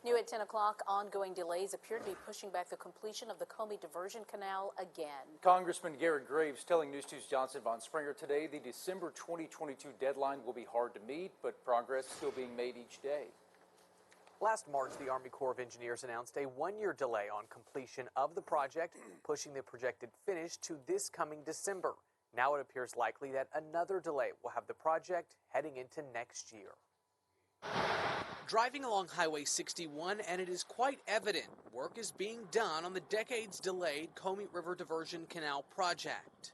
New at 10 o'clock, ongoing delays appear to be pushing back the completion of the Comite Diversion Canal again. Congressman Garret telling News 2's Johnson Von Springer today the December 2022 deadline will be hard to meet, but progress still being made each day. Last March, the Army Corps of Engineers announced a one-year delay on completion of the project, pushing the projected finish to this coming December. Now it appears likely that another delay will have the project heading into next year. Driving along Highway 61, and it is quite evident work is being done on the decades-delayed Comite River Diversion Canal project.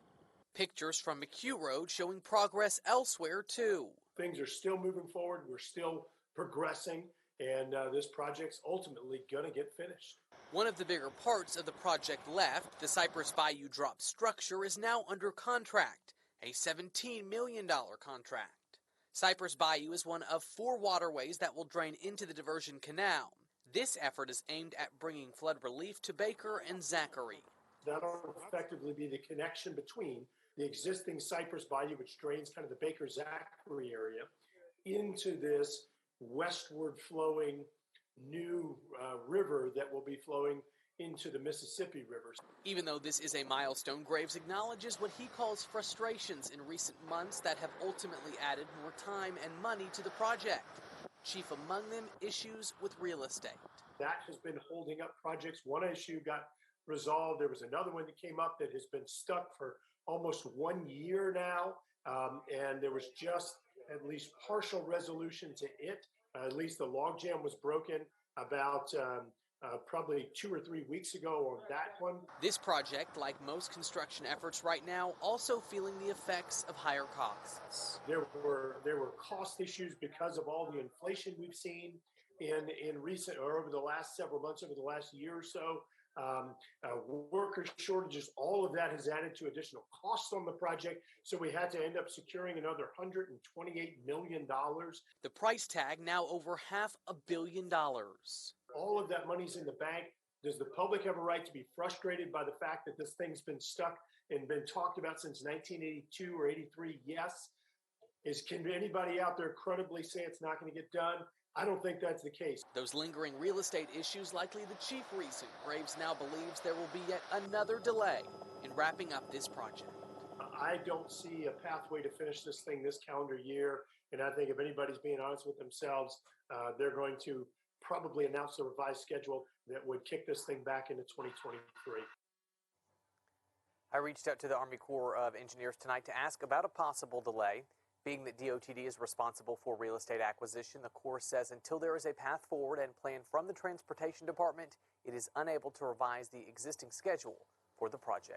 Pictures from McHugh Road showing progress elsewhere, too. Things are still moving forward. We're still progressing, and this project's ultimately going to get finished. One of the bigger parts of the project left, the Cypress Bayou drop structure, is now under contract, a $17 million contract. Cypress Bayou is one of 4 waterways that will drain into the diversion canal. This effort is aimed at bringing flood relief to Baker and Zachary. That'll effectively be the connection between the existing Cypress Bayou, which drains kind of the Baker-Zachary area, into this westward flowing new river that will be flowing into the Mississippi River. Even though this is a milestone, Graves acknowledges what he calls frustrations in recent months that have ultimately added more time and money to the project. Chief among them, issues with real estate. That has been holding up projects. One issue got resolved. There was another one that came up that has been stuck for almost 1 year now, and there was just at least partial resolution to it. At least the logjam was broken about probably 2 or 3 weeks ago on that one. This project, like most construction efforts right now, also feeling the effects of higher costs. There were cost issues because of all the inflation we've seen in recent or over the last several months, over the last year or so. Worker shortages, all of that has added to additional costs on the project. So we had to end up securing another $128 million. The price tag now over $500 million. All of that money's in the bank. Does the public have a right to be frustrated by the fact that this thing's been stuck and been talked about since 1982 or 83? Yes. Can anybody out there credibly say it's not going to get done? I don't think that's the case. Those lingering real estate issues likely the chief reason Graves now believes there will be yet another delay in wrapping up this project. I don't see a pathway to finish this thing this calendar year, and I think if anybody's being honest with themselves, they're going to probably announce a revised schedule that would kick this thing back into 2023. I reached out to the Army Corps of Engineers tonight to ask about a possible delay. Being that DOTD is responsible for real estate acquisition, the Corps says until there is a path forward and plan from the Transportation Department, it is unable to revise the existing schedule for the project.